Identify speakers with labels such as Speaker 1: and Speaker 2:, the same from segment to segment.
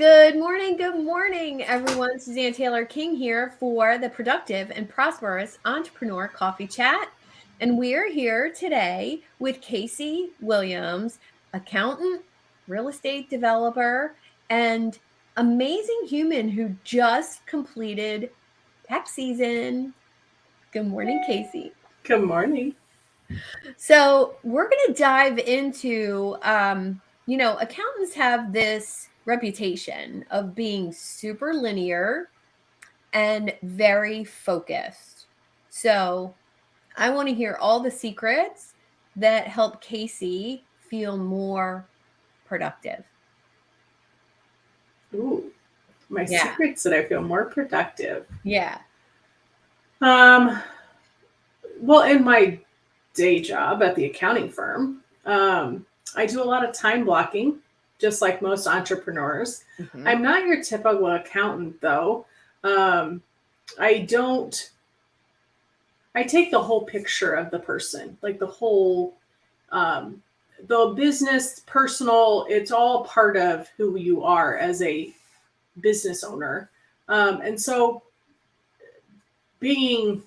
Speaker 1: Good morning, everyone. Suzanne Taylor King here for the Productive and Prosperous Entrepreneur Coffee Chat. And we're here today with Casey Williams, accountant, real estate developer, and amazing human who just completed tax season. Good morning, Casey.
Speaker 2: Good morning.
Speaker 1: So we're going to dive into, accountants have this reputation of being super linear and very focused. So I want to hear all the secrets that help Casey feel more productive.
Speaker 2: Ooh, my
Speaker 1: Yeah.
Speaker 2: secrets that I feel more productive.
Speaker 1: Yeah.
Speaker 2: Um, well, in my day job at the accounting firm, I do a lot of time blocking, just like most entrepreneurs.
Speaker 1: Mm-hmm.
Speaker 2: I'm not your typical accountant, though. Um, I don't. I take the whole picture of the person, like um, the business, personal. It's all part of who you are as a business owner. And so being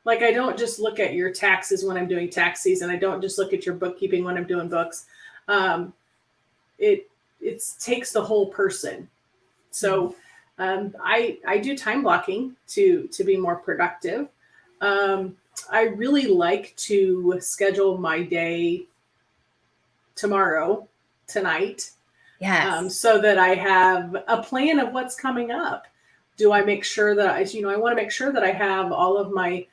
Speaker 2: like, I don't just look at your taxes when I'm doing tax season. I don't just look at your bookkeeping when I'm doing books. Um, it takes the whole person. So I do time blocking to be more productive. Um, I really like to schedule my day tonight,
Speaker 1: Yes.
Speaker 2: so that I have a plan of what's coming up. Do I make sure that I want to make sure that I have all of my,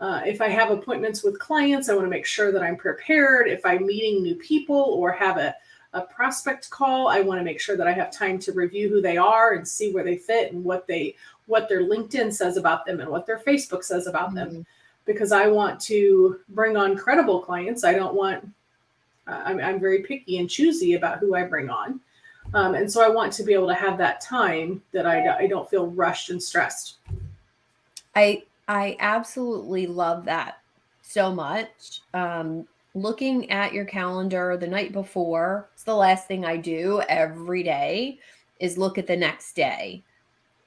Speaker 2: if I have appointments with clients, I want to make sure that I'm prepared. If I'm meeting new people or have a prospect call, I want to make sure that I have time to review who they are and see where they fit and what their LinkedIn says about them and what their Facebook says about them.
Speaker 1: Mm-hmm.
Speaker 2: Because I want to bring on credible clients. I don't want, I'm very picky and choosy about who I bring on. And so I want to be able to have that time that I don't feel rushed and stressed.
Speaker 1: I absolutely love that so much. Looking at your calendar the night before, it's the last thing I do every day is look at the next day.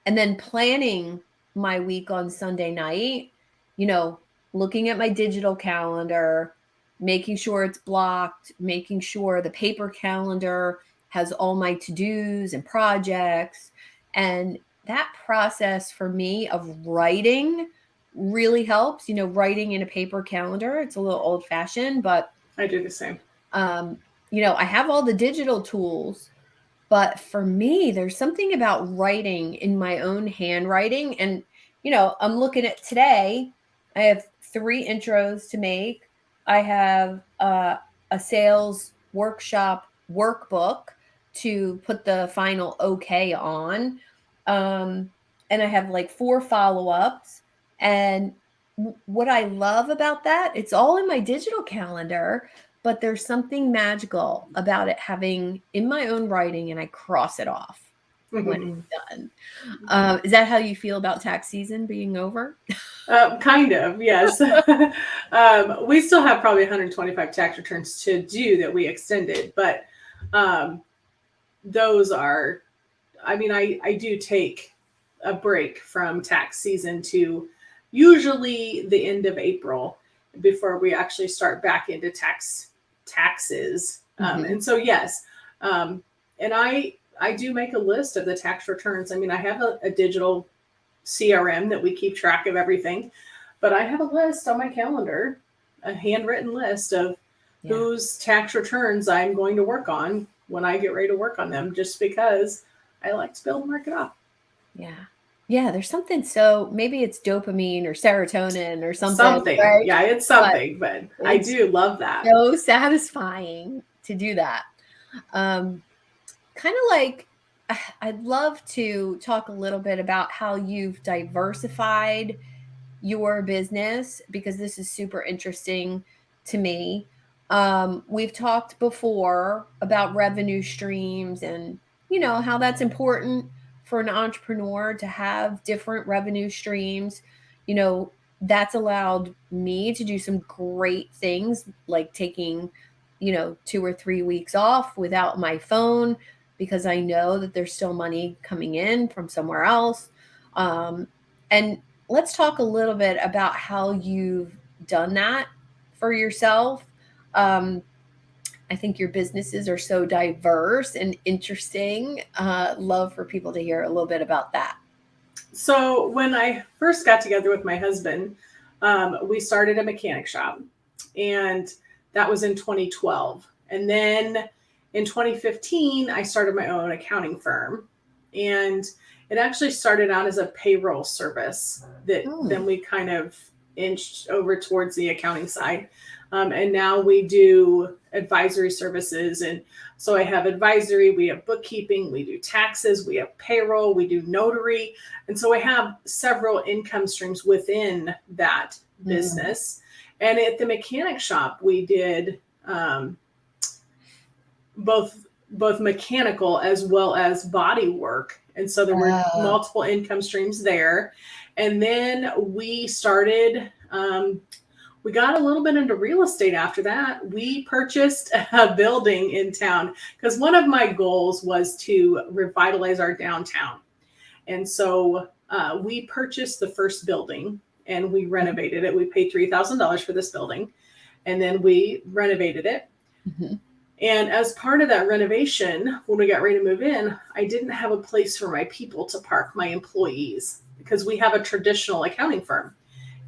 Speaker 1: And then planning my week on Sunday night, you know, looking at my digital calendar, making sure it's blocked, making sure the paper calendar has all my to-dos and projects. And that process for me of writing really helps, writing in a paper calendar. It's a little old fashioned, but
Speaker 2: I do the same.
Speaker 1: I have all the digital tools, but for me, there's something about writing in my own handwriting. And, I'm looking at today, I have 3 intros to make. I have a sales workshop workbook to put the final okay on. And I have like 4 follow-ups. And what I love about that, it's all in my digital calendar, but there's something magical about it having in my own writing and I cross it off when it's done. Is that how you feel about tax season being over?
Speaker 2: Kind of, yes. We still have probably 125 tax returns to do that we extended, but um, those are, I do take a break from tax season to usually the end of April before we actually start back into taxes. And so, yes. And I do make a list of the tax returns. I have a digital CRM that we keep track of everything, but I have a list on my calendar, a handwritten list of whose tax returns I'm going to work on when I get ready to work on them, just because I like to be able to mark it off.
Speaker 1: Yeah. Yeah, there's something, so maybe it's dopamine or serotonin or something,
Speaker 2: Something.
Speaker 1: right?
Speaker 2: Yeah, it's something, but I do love that.
Speaker 1: So satisfying to do that. Kind of like, I'd love to talk a little bit about how you've diversified your business, because this is super interesting to me. We've talked before about revenue streams and, how that's important for an entrepreneur to have different revenue streams. That's allowed me to do some great things like taking, 2 or 3 weeks off without my phone. because I know that there's still money coming in from somewhere else. And let's talk a little bit about how you've done that for yourself. Um, I think your businesses are so diverse and interesting. Love for people to hear a little bit about that.
Speaker 2: So when I first got together with my husband, we started a mechanic shop, and that was in 2012. And then in 2015, I started my own accounting firm, and it actually started out as a payroll service that then
Speaker 1: Hmm.
Speaker 2: we kind of inched over towards the accounting side. And now we do advisory services. And so I have advisory, we have bookkeeping, we do taxes, we have payroll, we do notary. And so I have several income streams within that
Speaker 1: Mm.
Speaker 2: business. And at the mechanic shop, we did both mechanical as well as body work. And so there were
Speaker 1: Uh,
Speaker 2: multiple income streams there. And then we started, we got a little bit into real estate after that. We purchased a building in town because one of my goals was to revitalize our downtown. And so we purchased the first building and we renovated it. We paid $3,000 for this building, and then we renovated it.
Speaker 1: mhm.
Speaker 2: And as part of that renovation, when we got ready to move in, I didn't have a place for my people to park, my employees, because we have a traditional accounting firm.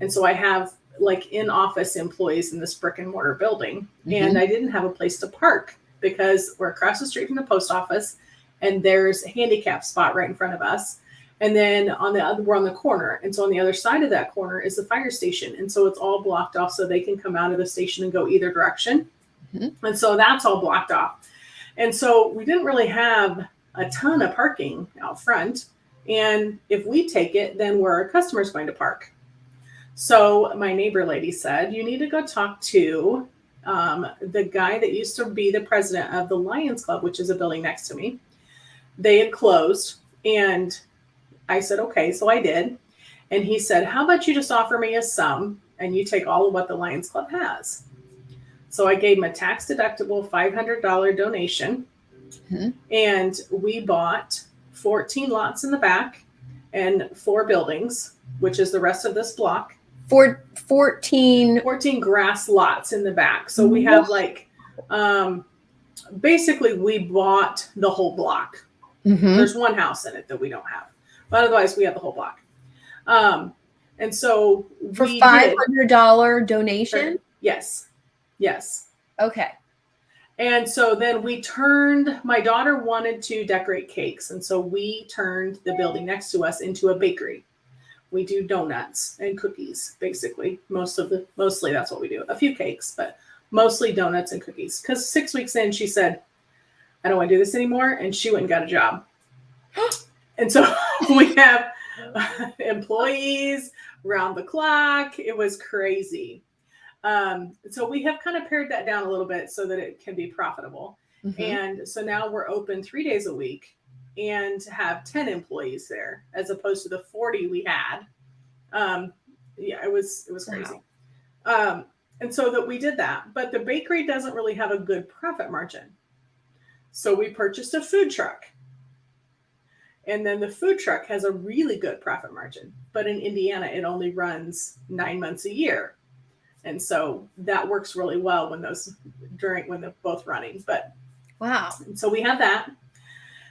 Speaker 2: And so I have like in office employees in this brick and mortar building. And
Speaker 1: Mhm.
Speaker 2: I didn't have a place to park because we're across the street from the post office and there's a handicap spot right in front of us. And then on the other, we're on the corner. And so on the other side of that corner is the fire station. And so it's all blocked off so they can come out of the station and go either direction.
Speaker 1: Mhm.
Speaker 2: And so that's all blocked off. And so we didn't really have a ton of parking out front. And if we take it, then where our customers going to park? So my neighbor lady said, you need to go talk to the guy that used to be the president of the Lions Club, which is a building next to me. They had closed. And I said, okay. So I did. And he said, how about you just offer me a sum and you take all of what the Lions Club has? So I gave him a tax deductible $500 donation,
Speaker 1: Mhm.
Speaker 2: and we bought 14 lots in the back and 4 buildings, which is the rest of this block.
Speaker 1: 14.
Speaker 2: 14 grass lots in the back. So we
Speaker 1: What?
Speaker 2: have like, basically, we bought the whole block.
Speaker 1: Mhm.
Speaker 2: There's one house in it that we don't have, but otherwise, we have the whole block. Um, and so
Speaker 1: For
Speaker 2: we did.
Speaker 1: $500 donation?
Speaker 2: Yes, yes.
Speaker 1: Okay.
Speaker 2: And so then my daughter wanted to decorate cakes. And so we turned the building next to us into a bakery. We do donuts and cookies, basically. Mostly that's what we do. A few cakes, but mostly donuts and cookies. Because 6 weeks in, she said, I don't want to do this anymore. And she went and got a job. And so we have employees round the clock. It was crazy. So we have kind of pared that down a little bit so that it can be profitable.
Speaker 1: Mhm.
Speaker 2: And so now we're open 3 days a week and have 10 employees there as opposed to the 40 we had. Yeah, it was crazy.
Speaker 1: Wow.
Speaker 2: And so that we did that, but the bakery doesn't really have a good profit margin. So we purchased a food truck. And then the food truck has a really good profit margin, but in Indiana, it only runs 9 months a year. And so that works really well when they're both running. But
Speaker 1: Wow.
Speaker 2: so we have that.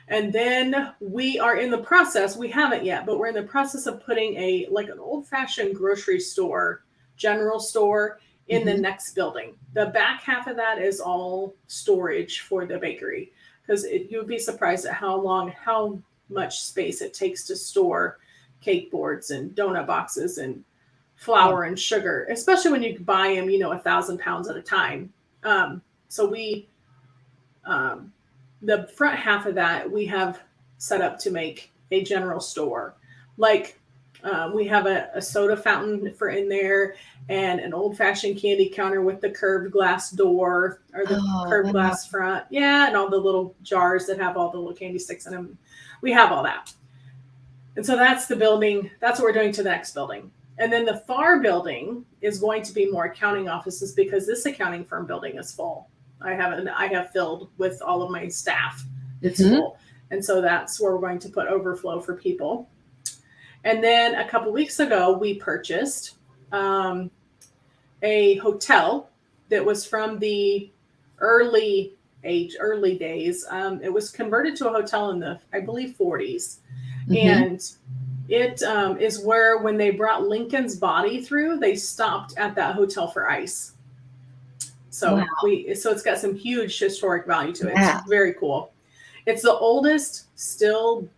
Speaker 2: And then we are in the process, we haven't yet, but we're in the process of putting an old fashioned grocery store, general store in the
Speaker 1: Mhm.
Speaker 2: next building. The back half of that is all storage for the bakery because you would be surprised at how much space it takes to store cake boards and donut boxes and
Speaker 1: Yeah.
Speaker 2: flour and sugar, especially when you buy them, 1,000 pounds at a time. So um, the front half of that we have set up to make a general store. Like we have a soda fountain for in there and an old fashioned candy counter with the curved glass door or the
Speaker 1: Oh,
Speaker 2: curved
Speaker 1: wow.
Speaker 2: glass front. Yeah. And all the little jars that have all the little candy sticks in them. We have all that. And so that's the building. That's what we're doing to the next building. And then the far building is going to be more accounting offices because this accounting firm building is full. I have filled with all of my staff It's full. And so that's where we're going to put overflow for people. And then a couple weeks ago, we purchased a hotel that was from the early days. It was converted to a hotel in the, I believe, 40s. And it is where, when they brought Lincoln's body through, they stopped at that hotel for ice. So so it's got some huge historic value to it.
Speaker 1: Yeah.
Speaker 2: It's very cool. It's the oldest still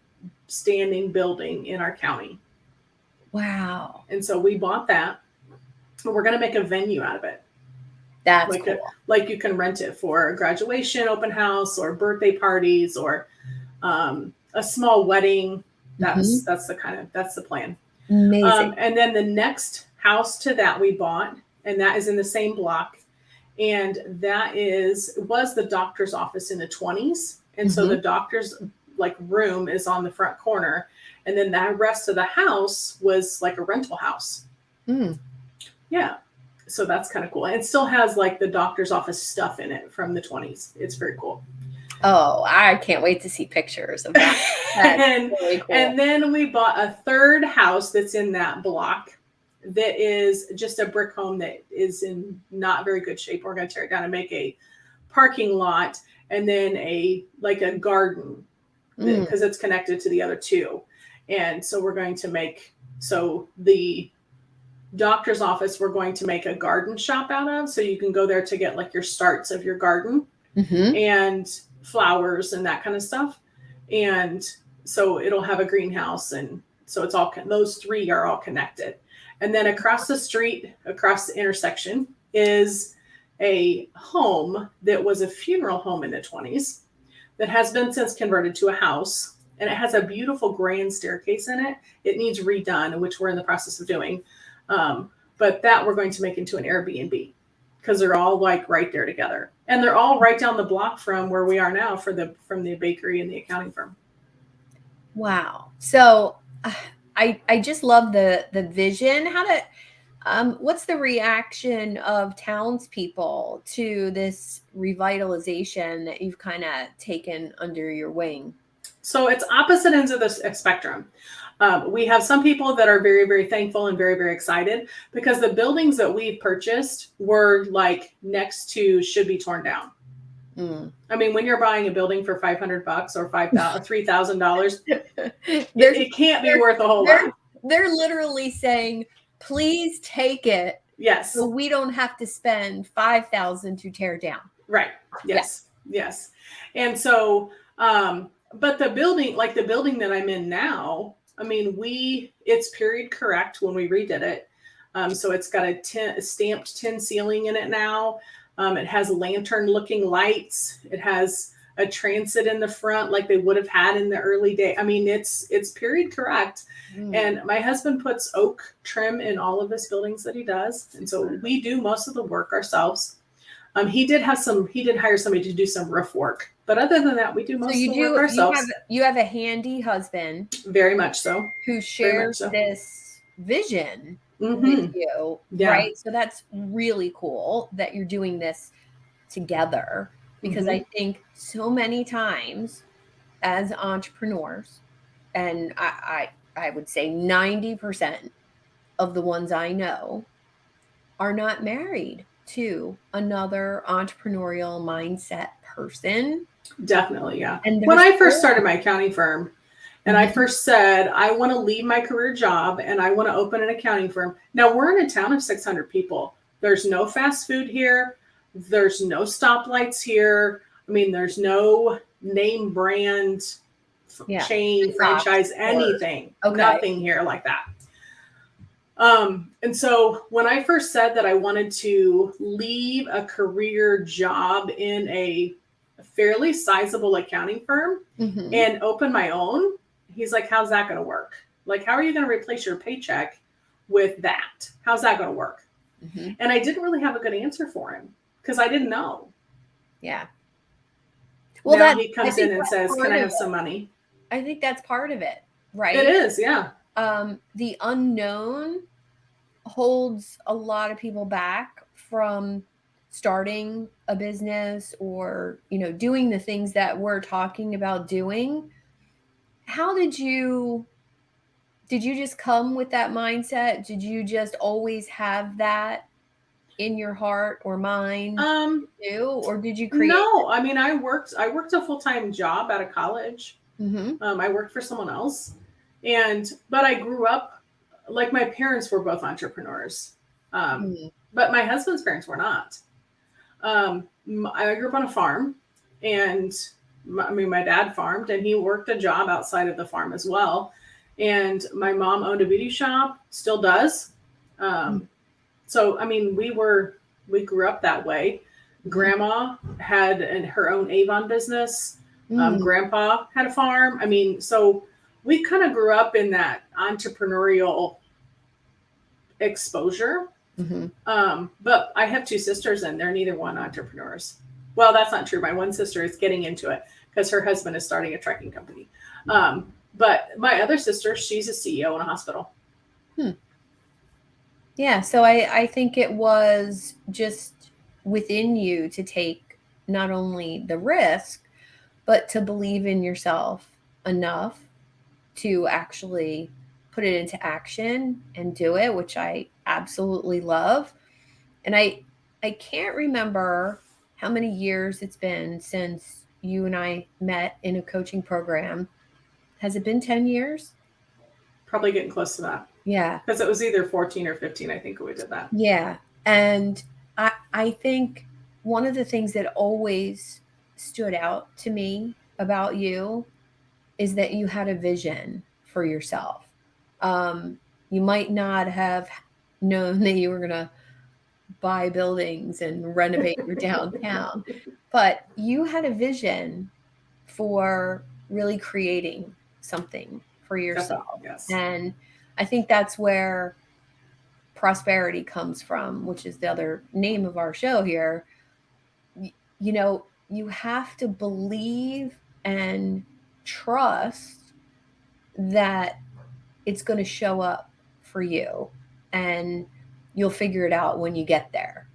Speaker 2: standing building in our county.
Speaker 1: Wow.
Speaker 2: And so we bought that. And we're going to make a venue out of it.
Speaker 1: That's
Speaker 2: like
Speaker 1: cool.
Speaker 2: Like you can rent it for a graduation, open house, or birthday parties, or a small wedding. That's the plan.
Speaker 1: Amazing.
Speaker 2: And then the next house to that we bought, and that is in the same block. And that was the doctor's office in the 20s. And so the doctor's room is on the front corner. And then the rest of the house was like a rental house. Yeah. So that's kind of cool. And it still has like the doctor's office stuff in it from the 20s. It's very cool.
Speaker 1: Oh, I can't wait to see pictures of that. That's really cool.
Speaker 2: And then we bought a third house that's in that block that is just a brick home that is in not very good shape. We're going to tear it down and make a parking lot, and then a garden, because it's connected to the other two. And so we're going to make, the doctor's office, we're going to make a garden shop out of, so you can go there to get like your starts of your garden and flowers and that kind of stuff. And so it'll have a greenhouse, and so it's all, those three are all connected. And then across the street, across the intersection, is a home that was a funeral home in the 20s that has been since converted to a house. And it has a beautiful grand staircase in it. It needs redone, which we're in the process of doing. But that we're going to make into an Airbnb, because they're all like right there together. And they're all right down the block from where we are now from the bakery and the accounting firm.
Speaker 1: Wow. So I just love the vision. What's the reaction of townspeople to this revitalization that you've kind of taken under your wing?
Speaker 2: So it's opposite ends of the spectrum. We have some people that are very, very thankful and very, very excited, because the buildings that we've purchased were like next to should be torn down. I mean, when you're buying a building for $500 or $3,000, it can't be worth a whole lot.
Speaker 1: They're literally saying, please take it.
Speaker 2: Yes.
Speaker 1: So we don't have to spend $5,000 to tear down.
Speaker 2: Right. Yes. Yeah. Yes. And so, but the building that I'm in now, I mean, it's period correct when we redid it. So it's got a stamped tin ceiling in it now. It has lantern looking lights. It has a transit in the front like they would have had in the early day. I mean, it's period correct. And my husband puts oak trim in all of his buildings that he does. And so we do most of the work ourselves. He did hire somebody to do some roof work. But other than that, we do most of the work ourselves.
Speaker 1: You have a handy husband.
Speaker 2: Very much so.
Speaker 1: Who shares this vision with you, right? So that's really cool that you're doing this together, because I think so many times as entrepreneurs, and I would say 90% of the ones I know are not married to another entrepreneurial mindset person.
Speaker 2: Definitely, yeah. And when I first started my accounting firm, and I first said, I want to leave my career job and I want to open an accounting firm. Now, we're in a town of 600 people. There's no fast food here. There's no stoplights here. I mean, there's no name brand, chain, franchise, anything. Nothing here like that. And so when I first said that I wanted to leave a career job in a fairly sizable accounting firm and open my own, he's like, how's that going to work? Like, how are you going to replace your paycheck with that? How's that going to work? And I didn't really have a good answer for him, because I didn't know.
Speaker 1: Yeah.
Speaker 2: Well, now he comes in and says, can I have some money?
Speaker 1: I think that's part of it, right?
Speaker 2: It is, yeah.
Speaker 1: The unknown holds a lot of people back from starting a business or, doing the things that we're talking about doing, how did you just come with that mindset? Did you just always have that in your heart or mind
Speaker 2: Um,
Speaker 1: too, or did you create
Speaker 2: no, I mean, I worked a full-time job out of college.
Speaker 1: it? Mm-hmm.
Speaker 2: I worked for someone else, but I grew up like my parents were both entrepreneurs, um,
Speaker 1: Mm-hmm.
Speaker 2: but my husband's parents were not. I grew up on a farm, and my dad farmed, and he worked a job outside of the farm as well. And my mom owned a beauty shop, still does. Um, so I mean, we grew up that way.
Speaker 1: Mm-hmm.
Speaker 2: Grandma had her own Avon business.
Speaker 1: Mm-hmm.
Speaker 2: Grandpa had a farm. I mean, so we kind of grew up in that entrepreneurial exposure.
Speaker 1: Mm-hmm.
Speaker 2: But I have two sisters, and they're neither one entrepreneurs. Well, that's not true. My one sister is getting into it because her husband is starting a trekking company. But my other sister, she's a CEO in a hospital.
Speaker 1: Hmm. Yeah, so I think it was just within you to take not only the risk, but to believe in yourself enough to actually put it into action and do it, which I absolutely love. And I can't remember how many years it's been since you and I met in a coaching program. Has it been 10 years?
Speaker 2: Probably getting close to that
Speaker 1: Yeah.
Speaker 2: because it was either 14 or 15. I think we did that.
Speaker 1: Yeah. And I think one of the things that always stood out to me about you is that you had a vision for yourself. Um, you might not have known that you were going to buy buildings and renovate your downtown, but you had a vision for really creating something for yourself.
Speaker 2: Definitely, yes.
Speaker 1: And I think that's where prosperity comes from, which is the other name of our show here. You have to believe and trust that it's going to show up for you, and you'll figure it out when you get there.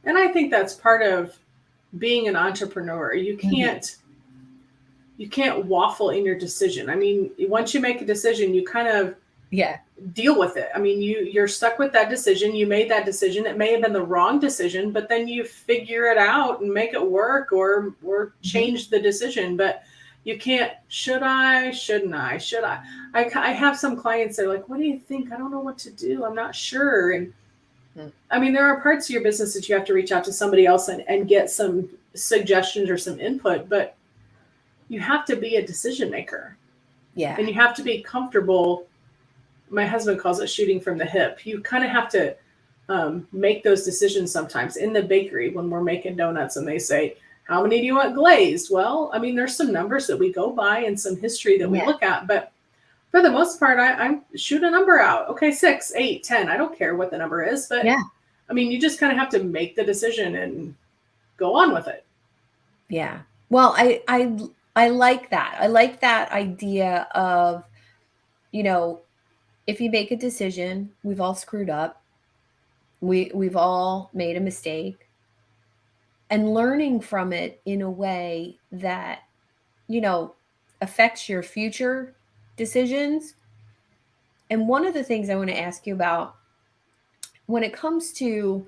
Speaker 2: And I think that's part of being an entrepreneur.
Speaker 1: Mhm.
Speaker 2: You can't waffle in your decision. I mean, once you make a decision, you kind of
Speaker 1: Yeah.
Speaker 2: deal with it. I mean, you're stuck with that decision. You made that decision. It may have been the wrong decision, but then you figure it out and make it work, or
Speaker 1: Mhm.
Speaker 2: change the decision. But you can't. Should I? Shouldn't I? Should I? I have some clients that are like, "What do you think? I don't know what to do. I'm not sure." And
Speaker 1: Mm.
Speaker 2: I mean, there are parts of your business that you have to reach out to somebody else and get some suggestions or some input, but you have to be a decision maker,
Speaker 1: Yeah.
Speaker 2: and you have to be comfortable. My husband calls it shooting from the hip. You kind of have to make those decisions sometimes in the bakery when we're making donuts and they say, how many do you want glazed? Well, I mean, there's some numbers that we go by and some history that we
Speaker 1: Yeah.
Speaker 2: look at, but for the most part, I shoot a number out. Okay, 6, 8, 10. I don't care what the number is, but
Speaker 1: Yeah.
Speaker 2: I mean, you just kind of have to make the decision and go on with it.
Speaker 1: Yeah. Well, I like that. I like that idea of, you know, if you make a decision, we've all screwed up. We've all made a mistake, and learning from it in a way that, you know, affects your future decisions. And one of the things I want to ask you about when it comes to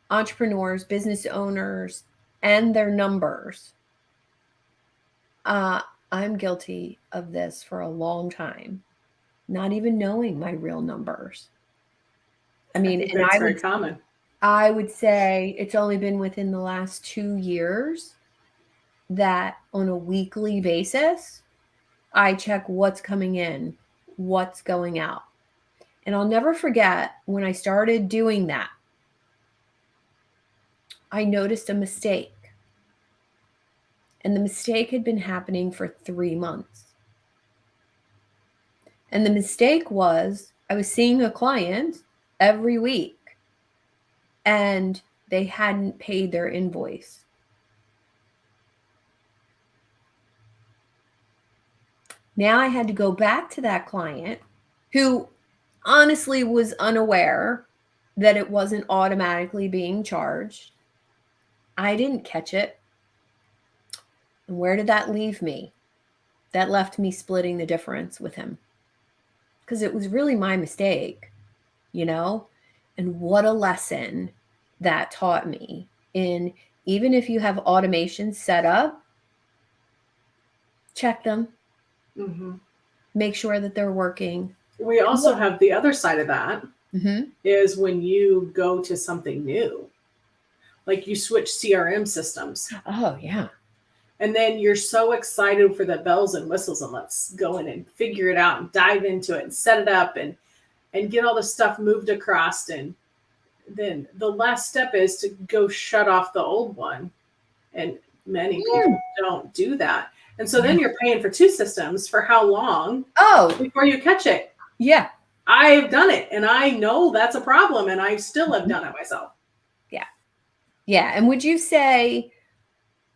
Speaker 1: entrepreneurs, business owners, and their numbers, uh, I'm guilty of this for a long time, not even knowing my real numbers. I
Speaker 2: I
Speaker 1: mean,
Speaker 2: think
Speaker 1: and
Speaker 2: that's
Speaker 1: I
Speaker 2: very
Speaker 1: would
Speaker 2: common.
Speaker 1: I would say it's only been within the last 2 years that on a weekly basis, I check what's coming in, what's going out. And I'll never forget when I started doing that, I noticed a mistake. And the mistake had been happening for 3 months. And the mistake was I was seeing a client every week and they hadn't paid their invoice. Now I had to go back to that client who honestly was unaware that it wasn't automatically being charged. I didn't catch it. And where did that leave me? That left me splitting the difference with him because it was really my mistake, you know? And what a lesson that taught me in even if you have automations set up, check them,
Speaker 2: Mm-hmm.
Speaker 1: make sure that they're working.
Speaker 2: We also have the other side of that
Speaker 1: Mm-hmm.
Speaker 2: is when you go to something new, like you switch CRM systems.
Speaker 1: Oh, yeah.
Speaker 2: And then you're so excited for the bells and whistles and let's go in and figure it out and dive into it and set it up and get all the stuff moved across. And then the last step is to go shut off the old one. And many people don't do that. And so then you're paying for two systems for how long
Speaker 1: Oh,
Speaker 2: before you catch it?
Speaker 1: yeah.
Speaker 2: I've done it and I know that's a problem and I still have done it myself.
Speaker 1: Yeah. Yeah. And would you say,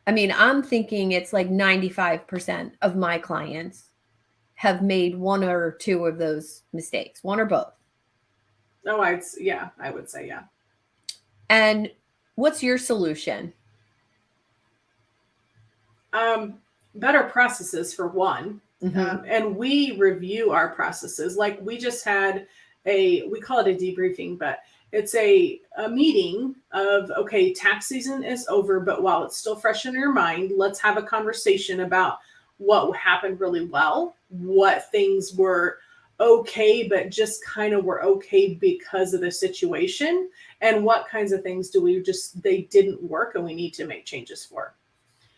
Speaker 1: I mean, I'm thinking it's like 95% of my clients have made one or two of those mistakes, one or both.
Speaker 2: Oh, I would say, yeah.
Speaker 1: And what's your solution?
Speaker 2: Better processes for one.
Speaker 1: Mm-hmm.
Speaker 2: And we review our processes. Like we just had we call it a debriefing, but it's a meeting of, okay, tax season is over, but while it's still fresh in your mind, let's have a conversation about what happened really well, what things were okay, but just kind of were okay because of the situation, and what kinds of things they didn't work and we need to make changes for.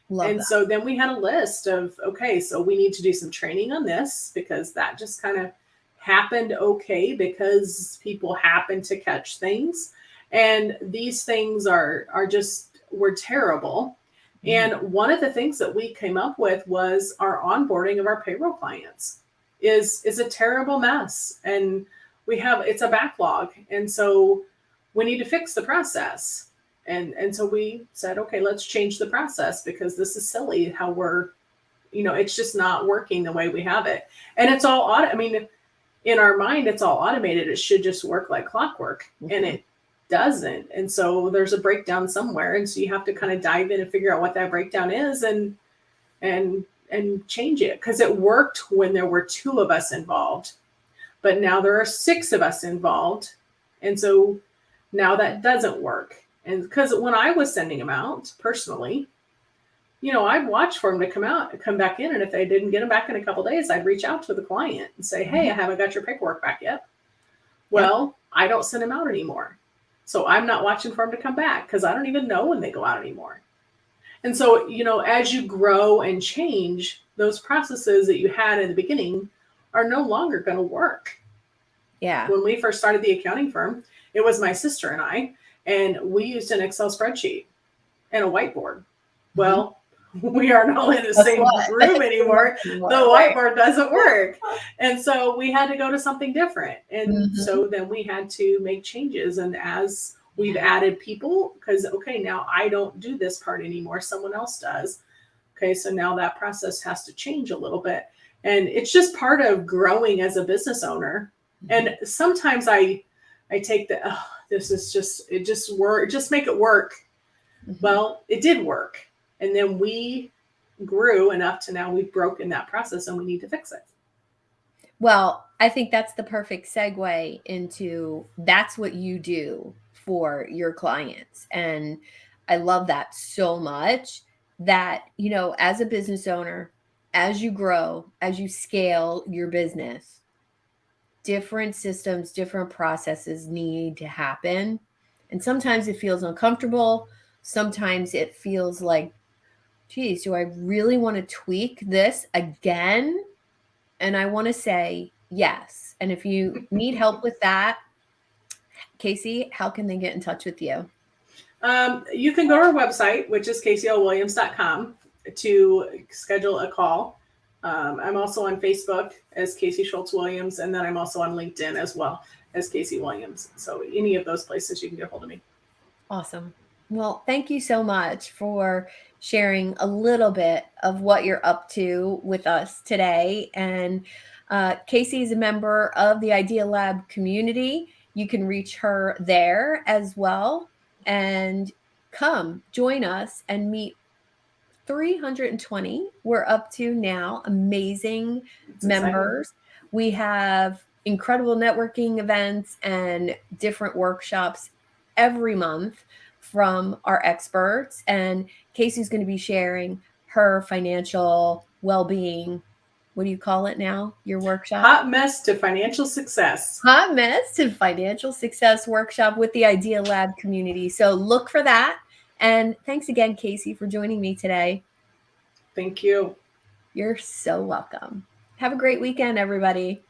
Speaker 1: Love
Speaker 2: And
Speaker 1: that.
Speaker 2: so then we had a list of, okay, so we need to do some training on this because that just kind of happened okay because people happen to catch things. And these things were terrible. And one of the things that we came up with was our onboarding of our payroll clients is a terrible mess. And it's a backlog. And so we need to fix the process. And so we said, okay, let's change the process because this is silly how it's just not working the way we have it. And it's all I mean, in our mind, it's all automated. It should just work like clockwork, and it doesn't. And so there's a breakdown somewhere. And so you have to kind of dive in and figure out what that breakdown is and change it, because it worked when there were two of us involved, but now there are six of us involved. And so now that doesn't work. And because when I was sending them out personally, I'd watch for them to come back in. And if they didn't get them back in a couple of days, I'd reach out to the client and say, hey, I haven't got your paperwork back yet. Well, I don't send them out anymore. So I'm not watching for them to come back because I don't even know when they go out anymore. And so, as you grow and change, those processes that you had in the beginning are no longer going to work.
Speaker 1: Yeah.
Speaker 2: When we first started the accounting firm, it was my sister and I, and we used an Excel spreadsheet and a whiteboard. Well, we are not in the same room anymore. The whiteboard doesn't work. And so we had to go to something different. And so then we had to make changes. And as we've added people, because, okay, now I don't do this part anymore. Someone else does. Okay, so now that process has to change a little bit. And it's just part of growing as a business owner. And sometimes I take just make it work. Well, it did work. And then we grew enough to now we've broken that process and we need to fix it.
Speaker 1: Well, I think that's the perfect segue into that's what you do for your clients. And I love that so much that, as a business owner, as you grow, as you scale your business, different systems, different processes need to happen. And sometimes it feels uncomfortable. Sometimes it feels like, geez, do I really want to tweak this again? And I want to say yes. And if you need help with that, Casey, how can they get in touch with you?
Speaker 2: You can go to our website, which is caseylwilliams.com, to schedule a call. I'm also on Facebook as Casey Schultz Williams, and then I'm also on LinkedIn as well as Casey Williams. So any of those places you can get a hold of me.
Speaker 1: Awesome. Well, thank you so much for sharing a little bit of what you're up to with us today. And Casey is a member of the Idea Lab community. You can reach her there as well. And come join us and meet 320 we're up to now, amazing
Speaker 2: It's exciting.
Speaker 1: members. We have incredible networking events and different workshops every month from our experts. And Casey's going to be sharing her financial well-being. What do you call it now? Your workshop?
Speaker 2: Hot mess to financial success.
Speaker 1: Hot Mess to Financial Success workshop with the Idea Lab community. So look for that. And thanks again, Casey, for joining me today.
Speaker 2: Thank you.
Speaker 1: You're so welcome. Have a great weekend, everybody.